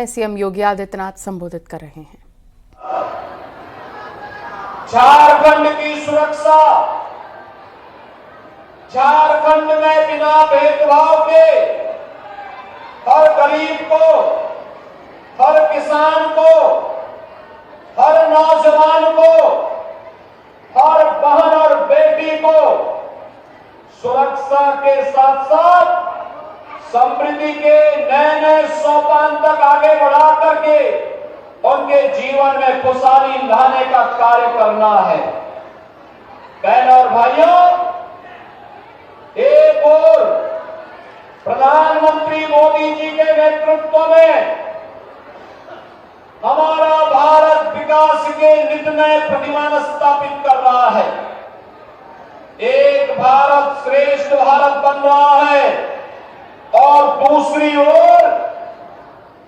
CM Yogi Adityanath संबोधित कर रहे हैं। झारखंड की सुरक्षा, झारखंड में बिना भेदभाव के हर गरीब को, हर किसान को, हर नौजवान को, हर बहन और बेटी को सुरक्षा के साथ साथ समृद्धि के नए नए सोपान तक आगे बढ़ा करके उनके जीवन में खुशहाली लाने का कार्य करना है। बहनों और भाइयों, एक और प्रधानमंत्री मोदी जी के नेतृत्व में हमारा भारत विकास के नित नए प्रतिमान स्थापित कर रहा है। एक भारत श्रेष्ठ भारत बन रहा है और दूसरी ओर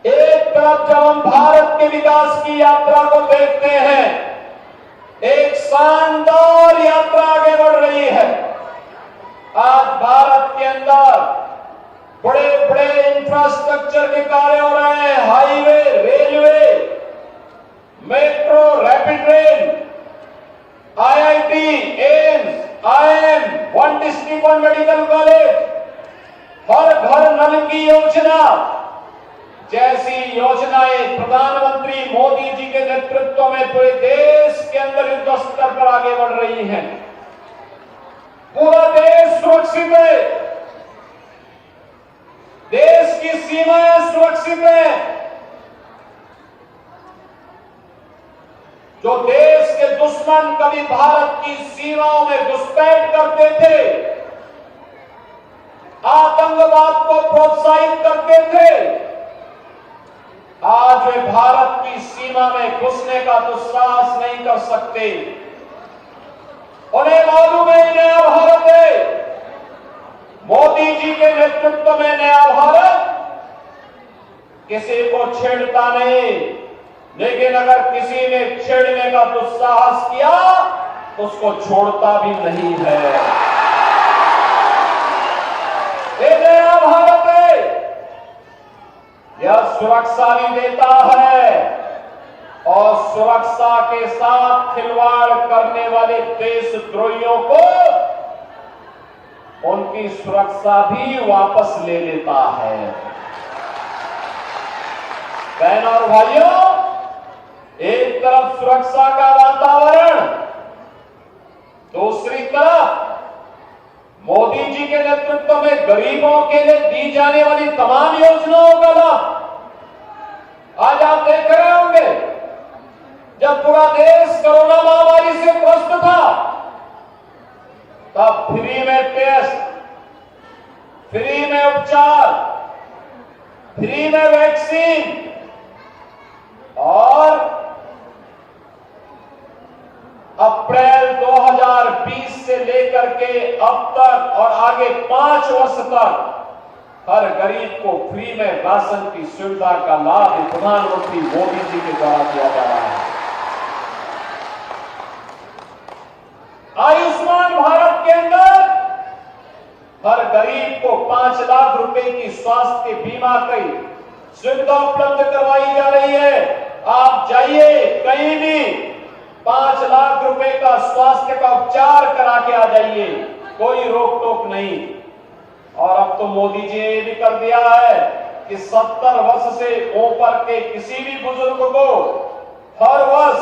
एक तरफ जब हम भारत के विकास की यात्रा को देखते हैं, एक शानदार यात्रा आगे बढ़ रही है। आज भारत के अंदर बड़े बड़े इंफ्रास्ट्रक्चर के कार्य हो रहे हैं। Highway, railway, metro, rapid train, IIT, AIIMS, IIM, one district one medical college, हर घर नल की योजना जैसी योजनाएं प्रधानमंत्री मोदी जी के नेतृत्व में पूरे देश के अंदर युद्ध स्तर पर आगे बढ़ रही हैं। पूरा देश सुरक्षित है, देश की सीमाएं सुरक्षित है। जो देश के दुश्मन कभी भारत की सीमाओं में घुसपैठ करते थे, आतंकवाद को प्रोत्साहित करते थे, आज वे भारत की सीमा में घुसने का दुस्साहस नहीं कर सकते। उन्हें मालूम है नया भारत है, मोदी जी के नेतृत्व में नया भारत किसी को छेड़ता नहीं, लेकिन अगर किसी ने छेड़ने का दुस्साहस किया तो उसको छोड़ता भी नहीं है। ये नया भारत है, यह सुरक्षा भी देता है और सुरक्षा के साथ खिलवाड़ करने वाले देशद्रोहियों को उनकी सुरक्षा भी वापस ले लेता है। बहनों और भाइयों, एक तरफ सुरक्षा का वातावरण, दूसरी तरफ मोदी जी के नेतृत्व में गरीबों के लिए दी जाने वाली तमाम योजनाओं का लाभ। आज आप देख रहे होंगे, जब पूरा देश कोरोना महामारी से ग्रस्त था, तब फ्री में टेस्ट, फ्री में उपचार, फ्री में वैक्सीन और अप्रैल 2020 से लेकर के अब तक और आगे 5 वर्ष तक हर गरीब को फ्री में राशन की सुविधा का लाभ प्रधानमंत्री मोदी जी के द्वारा दिया जा रहा है। आयुष्मान भारत के अंदर हर गरीब को 5 लाख रुपए की स्वास्थ्य बीमा की सुविधा उपलब्ध करवाई जा रही है। आप जाइए कहीं भी 5 लाख रुपए का स्वास्थ्य का उपचार करा के आ जाइए, कोई रोक टोक नहीं। और अब तो मोदी जी ने ये भी कर दिया है कि 70 वर्ष से ऊपर के किसी भी बुजुर्ग को हर वर्ष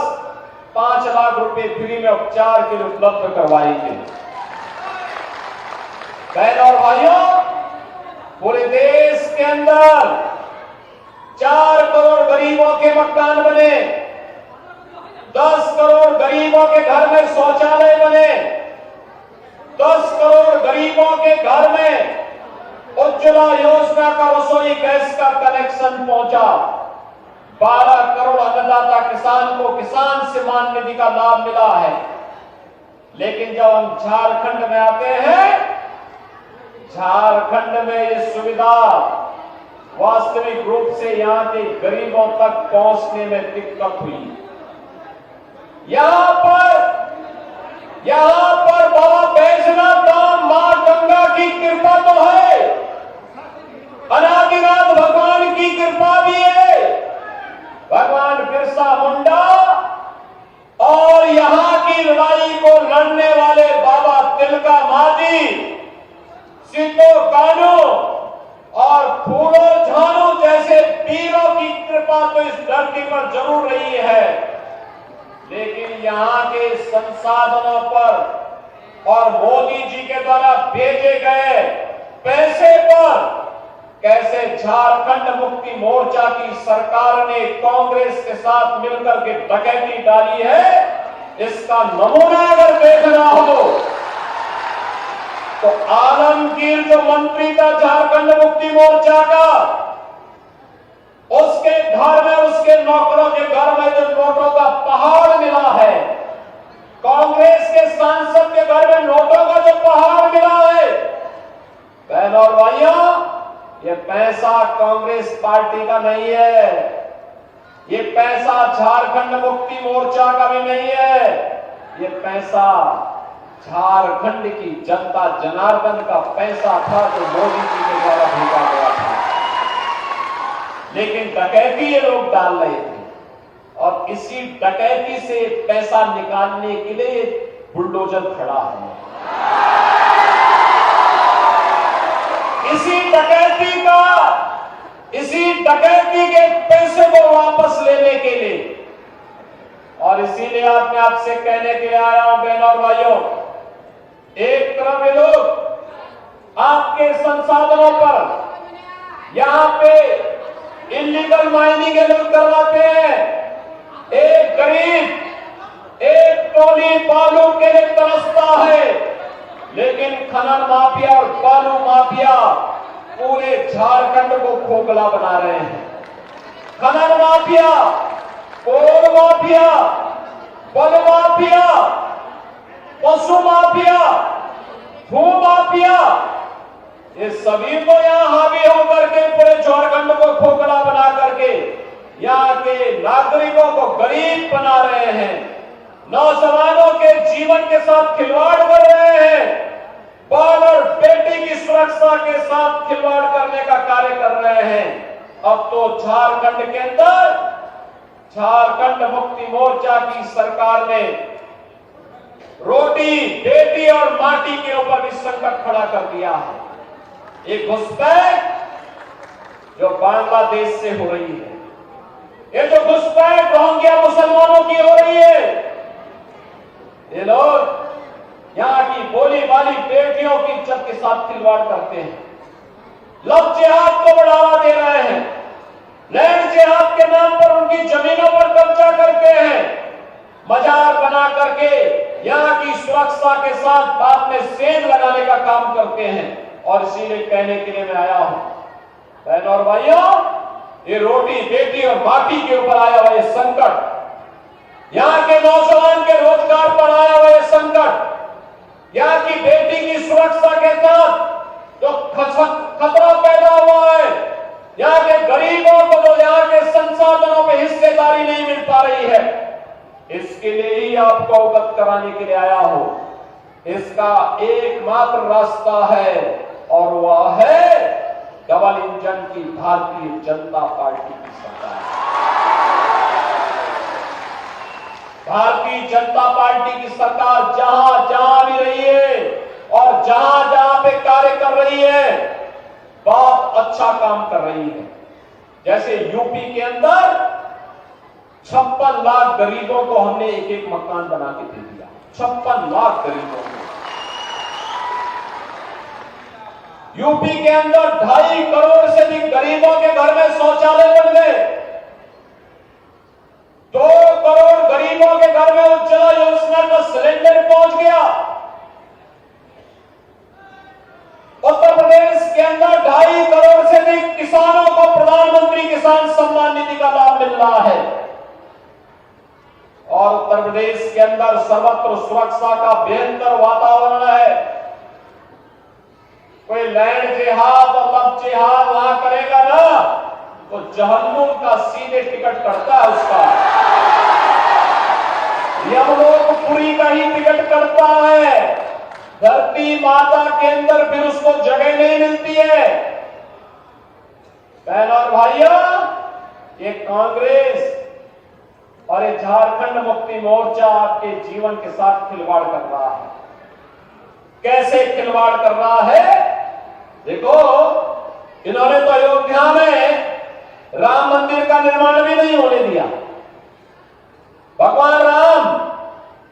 5 लाख रुपए फ्री में उपचार के लिए उपलब्ध करवाएंगे। बहनों और भाइयों, पूरे देश के अंदर 4 करोड़ गरीबों के मकान बने, 10 करोड़ गरीबों के घर में शौचालय बने, 10 करोड़ गरीबों के घर में उज्ज्वला योजना का रसोई गैस का कनेक्शन पहुंचा, 12 करोड़ अन्नदाता किसान को किसान सम्मान निधि का लाभ मिला है। लेकिन जब हम झारखंड में आते हैं, झारखंड में ये सुविधा वास्तविक रूप से यहां के गरीबों तक पहुंचने में दिक्कत हुई। यहां पर बाबा बैजनाथ धाम मां गंगा की कृपा तो है, अनादिनाथ भगवान की कृपा भी है, कृपा तो इस धरती पर जरूर रही है, लेकिन यहाँ के संसाधनों पर और मोदी जी के द्वारा भेजे गए पैसे पर कैसे झारखंड मुक्ति मोर्चा की सरकार ने कांग्रेस के साथ मिलकर के डकैती डाली है, इसका नमूना अगर देखना हो तो आलमगीर जो मंत्री था झारखंड मुक्ति मोर्चा का, उसके घर में, उसके नौकरों के घर में जो नोटों का पहाड़ मिला है, कांग्रेस के सांसद के घर में नोटों का जो पहाड़ मिला है, बहन और भाइयों, ये पैसा कांग्रेस पार्टी का नहीं है, ये पैसा झारखंड मुक्ति मोर्चा का भी नहीं है, ये पैसा झारखंड की जनता जनार्दन का पैसा था जो मोदी जी के द्वारा भेजा गया था। लेकिन डकैती ये लोग डाल रहे थे और इसी डकैती से पैसा निकालने के लिए बुलडोजर खड़ा है। इसी डकैती के पैसे को वापस लेने के लिए, और इसीलिए आज मैं आपसे कहने के लिए आया हूं बहनों और भाइयों, एक तरफ ये लोग आपके संसाधनों पर यहां पे इलीगल माइनिंग ये लोग करवाते हैं, एक गरीब एक टोली बालू के लिए तरसता है, लेकिन खनन माफिया और बालू माफिया पूरे झारखंड को खोखला बना रहे हैं। खनन माफिया, कोल माफिया, बल माफिया, पशु माफिया, भू माफिया, ये सभी को यहाँ हावी होकर के पूरे झारखंड को खोखला बना करके यहाँ के नागरिकों को गरीब बना रहे हैं, नौजवानों के जीवन के साथ खिलवाड़ कर रहे हैं, बाल और बेटी की सुरक्षा के साथ खिलवाड़ करने का कार्य कर रहे हैं। अब तो झारखंड के अंदर झारखंड मुक्ति मोर्चा की सरकार ने रोटी, बेटी और माटी के ऊपर भी संकट खड़ा कर दिया है। एक घुसपैठ जो बांग्लादेश से हो रही है, ये जो घुसपैठ रोहिंग्या मुसलमानों की हो रही है, ये लोग यहाँ की बोली वाली बेटियों की इज्जत के साथ खिलवाड़ करते हैं, लव जिहाद को बढ़ावा दे रहे हैं, लैंड जिहाद के नाम पर उनकी जमीनों पर कब्जा करते हैं, मजार बना करके यहाँ की सुरक्षा के साथ बाद में सेंध लगाने का काम करते हैं। और इसीलिए कहने के लिए मैं आया हूं बहनों और भाइयों, ये रोटी, बेटी और माटी के ऊपर आया हुआ ये संकट, यहाँ के नौजवान के रोजगार पर आया हुआ ये संकट, यहाँ की बेटी की सुरक्षा के साथ जो खतरा पैदा हुआ है, यहाँ के गरीबों को जो यहाँ के संसाधनों में हिस्सेदारी नहीं मिल पा रही है, इसके लिए ही आपको अवगत कराने के लिए आया हूं। इसका एकमात्र रास्ता है और वह है डबल इंजन की भारतीय जनता पार्टी की सरकार। भारतीय जनता पार्टी की सरकार जहां जहां भी रही है और जहां जहां पे कार्य कर रही है, बहुत अच्छा काम कर रही है। जैसे यूपी के अंदर 56 लाख गरीबों को हमने एक एक मकान बना के दे दिया। 56 लाख गरीबों को यूपी के अंदर 2.5 करोड़ से भी गरीबों के घर में शौचालय बन गए। 2 करोड़ गरीबों के घर में उज्ज्वला योजना का सिलेंडर पहुंच गया। उत्तर प्रदेश के अंदर 2.5 करोड़ से भी किसानों को प्रधानमंत्री किसान सम्मान निधि का लाभ मिल रहा है। और उत्तर प्रदेश के अंदर सर्वत्र सुरक्षा का बेहतर वातावरण है। कोई लैंड जिहाद और लव जिहाद वहां करेगा ना तो जहन्नुम का सीधे टिकट कटता है उसका, यमलोकपुरी का ही टिकट कटता है। धरती माता के अंदर फिर उसको जगह नहीं मिलती है। बहनों और भाइयों, ये कांग्रेस और ये झारखंड मुक्ति मोर्चा आपके जीवन के साथ खिलवाड़ कर रहा है। कैसे खिलवाड़ कर रहा है? देखो, इन्होंने तो अयोध्या में राम मंदिर का निर्माण भी नहीं होने दिया। भगवान राम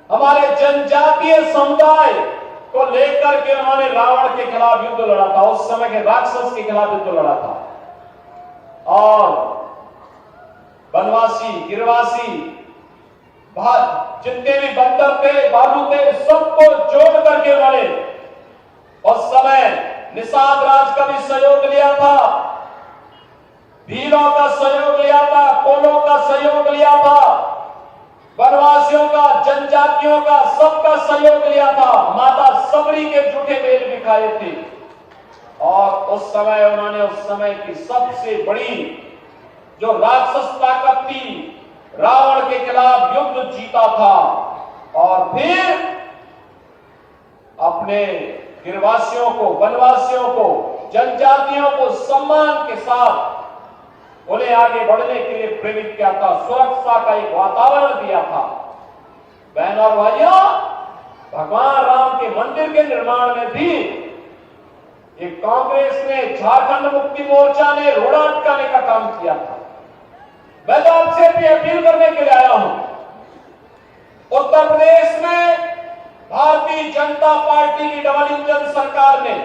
हमारे जनजातीय समुदाय को लेकर के उन्होंने रावण के खिलाफ युद्ध लड़ा था, उस समय के राक्षस के खिलाफ युद्ध लड़ा था, और वनवासी, गिरवासी, जितने भी बंदर थे, भालू थे, सबको जोड़ करके उन्होंने उस समय निषाद राज का भी सहयोग लिया था, भीलों का सहयोग लिया था, कोलों का सहयोग लिया था, वनवासियों का, जनजातियों का, सबका सहयोग लिया था। माता सबरी के जूठे बेल भी खाए थे, और उस समय उन्होंने उस समय की सबसे बड़ी जो राक्षस ताकत थी रावण के खिलाफ युद्ध जीता था, और फिर अपने गिरवासियों को, वनवासियों को, जनजातियों को सम्मान के साथ उन्हें आगे बढ़ने के लिए प्रेरित किया था, सुरक्षा का एक वातावरण दिया था। बहन और भाइयों, भगवान राम के मंदिर के निर्माण में भी एक कांग्रेस ने, झारखंड मुक्ति मोर्चा ने रोड़ा अटकाने का काम किया था। मैं तो आपसे भी अपील करने के लिए आया हूं। उत्तर प्रदेश में भारतीय जनता पार्टी की डबल इंजन सरकार ने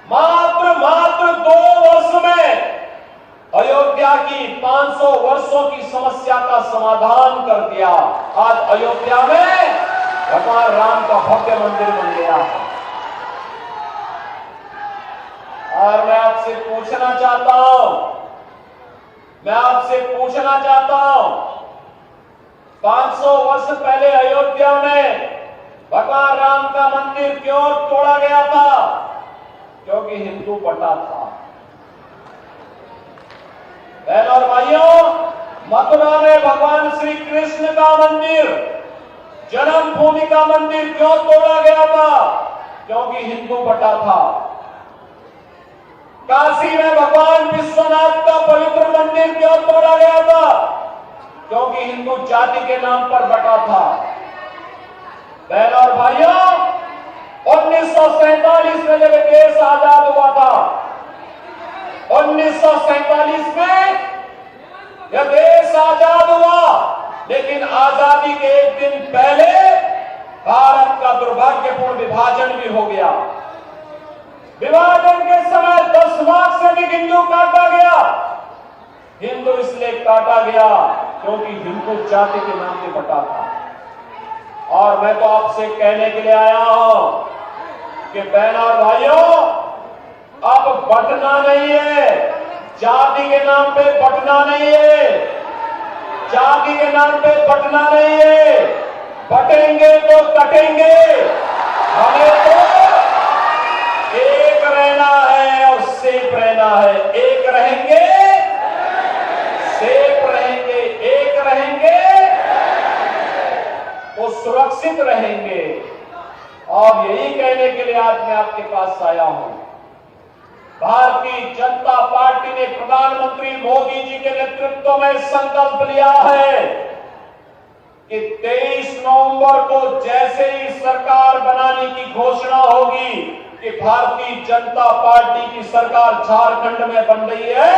मात्र 2 वर्ष में अयोध्या की 500 वर्षों की समस्या का समाधान कर दिया। आज अयोध्या में भगवान राम का भव्य मंदिर बन गया है। और मैं आपसे पूछना चाहता हूं, 500 वर्ष पहले अयोध्या में भगवान राम का मंदिर क्यों तोड़ा गया था? क्योंकि हिंदू बटा था। बहन और भाइयों, मथुरा में भगवान श्री कृष्ण का मंदिर, जन्मभूमि का मंदिर क्यों तोड़ा गया था? क्योंकि हिंदू बटा था। काशी में भगवान विश्वनाथ का पवित्र मंदिर क्यों तोड़ा गया था? क्योंकि हिंदू जाति के नाम पर बटा था। बहन और भाइयों, 1947 में जब देश आजाद हुआ था, 1947 में यह देश आजाद हुआ, लेकिन आजादी के एक दिन पहले भारत का दुर्भाग्यपूर्ण विभाजन भी हो गया। विभाजन के समय 10 लाख से अधिक हिंदू काटा गया। हिंदू इसलिए काटा गया क्योंकि हिंदू जाति के नाम पे बटा था। और मैं तो आपसे कहने के लिए आया हूं कि बहन और भाइयों, अब बटना नहीं है, जाति के नाम पे बटना नहीं है, जाति के नाम पे बटना नहीं है। बटेंगे तो कटेंगे, हमें तो एक रहना है और सेफ रहना है। एक रहेंगे, सेफ रहेंगे, एक रहेंगे तो सुरक्षित रहेंगे। और यही कहने के लिए आज मैं आपके पास आया हूं। भारतीय जनता पार्टी ने प्रधानमंत्री मोदी जी के नेतृत्व में संकल्प लिया है कि 23 नवंबर को जैसे ही सरकार बनाने की घोषणा होगी कि भारतीय जनता पार्टी की सरकार झारखंड में बन रही है,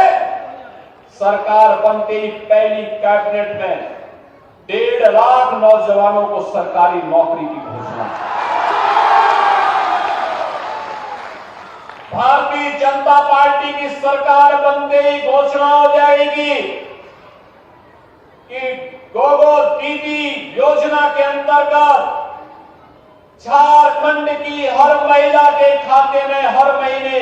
सरकार बनते ही पहली कैबिनेट में 1.5 लाख नौजवानों को सरकारी नौकरी की घोषणा। भारतीय जनता पार्टी की सरकार बनते ही घोषणा हो जाएगी कि गोगो दीदी योजना के अंतर्गत झारखंड की हर महिला के खाते में हर महीने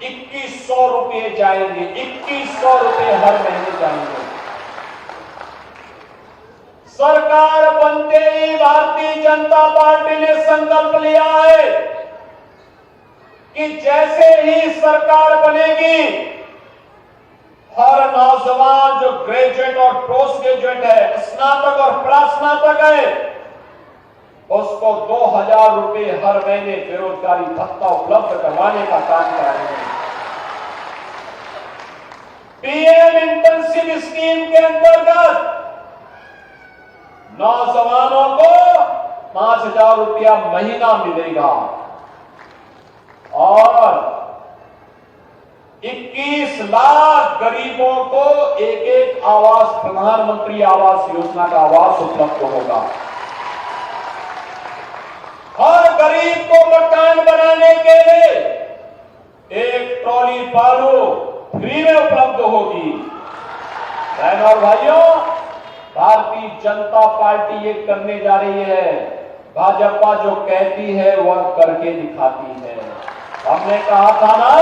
2100 रुपए जाएंगे। 2100 रुपए हर महीने जाएंगे। सरकार बनते ही भारतीय जनता पार्टी ने संकल्प लिया है कि जैसे ही सरकार बनेगी, हर नौजवान जो ग्रेजुएट और पोस्ट ग्रेजुएट है, स्नातक और प्रास्नातक है, उसको 2000 रुपए हर महीने बेरोजगारी भत्ता उपलब्ध करवाने का काम कराएंगे। पीएम इंटर्नशिप स्कीम के अंतर्गत नौजवानों को 5000 रुपया महीना मिलेगा और 21 लाख गरीबों को एक एक आवास, प्रधानमंत्री आवास योजना का आवास उपलब्ध होगा। हर गरीब को मकान बनाने के लिए एक ट्रॉली पालो फ्री में उपलब्ध होगी। बहनों और भाइयों, भारतीय जनता पार्टी ये करने जा रही है। भाजपा जो कहती है वह करके दिखाती है। हमने कहा था ना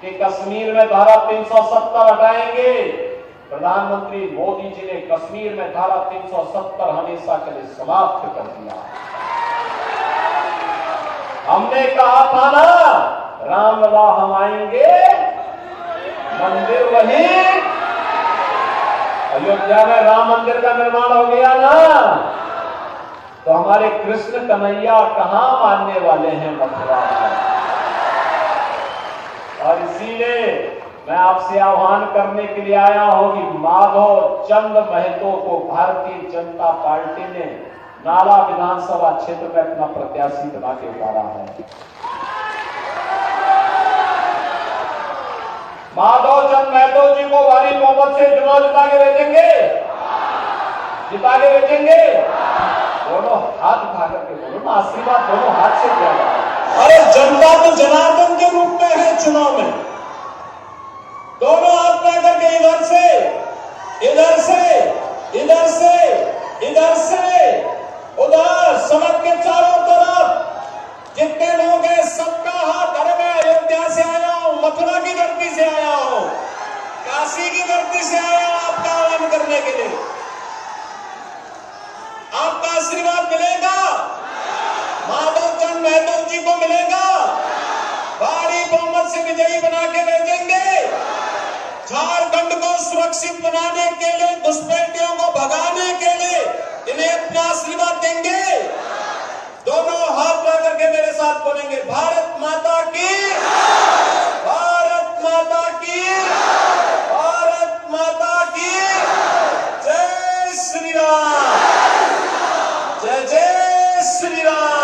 कि कश्मीर में धारा 370 हटाएंगे। प्रधानमंत्री मोदी जी ने कश्मीर में धारा 370 हमेशा के लिए समाप्त कर दिया। हमने कहा था ना, रामलला हम आएंगे, मंदिर वहीं। अयोध्या में राम मंदिर का निर्माण हो गया ना, तो हमारे कृष्ण कन्हैया कहां मानने वाले हैं मथुरा में। और इसीलिए मैं आपसे आह्वान करने के लिए आया हूं कि माधव चंद महतो को भारतीय जनता पार्टी ने नाला विधानसभा क्षेत्र में अपना प्रत्याशी बना के उतारा है। माधव चंद महतो जी को भारी बहुमत से चुनाव जिता के भेजेंगे, जिता के भेजेंगे। दोनों हाथ उठा करके बोलो ना, आशीर्वाद दोनों हाथ से दिया जाए। अरे जनता तो जनार्दन के रूप में है चुनाव में। दोनों हाथ उठा करके इधर से, इधर से, इधर से, इधर से, उधर सड़क के चारों तरफ जितने लोग हैं सबका हाथ। अरे मैं अयोध्या से आया हूं, मथुरा की धरती से आया हूं, काशी की धरती से आया हूं आपका आह्वान करने के लिए। आपका आशीर्वाद मिलेगा, माधव चंद महतो जी को मिलेगा। भारी बहुमत से विजयी बना के भेजेंगे। झारखंड को सुरक्षित बनाने के लिए, घुसपैठियों को भगाने के लिए इन्हें अपना आशीर्वाद देंगे। दोनों हाथ ला करके मेरे साथ बोलेंगे, भारत माता की, भारत माता की, भारत माता की जय श्री राम, जय जय श्री राम।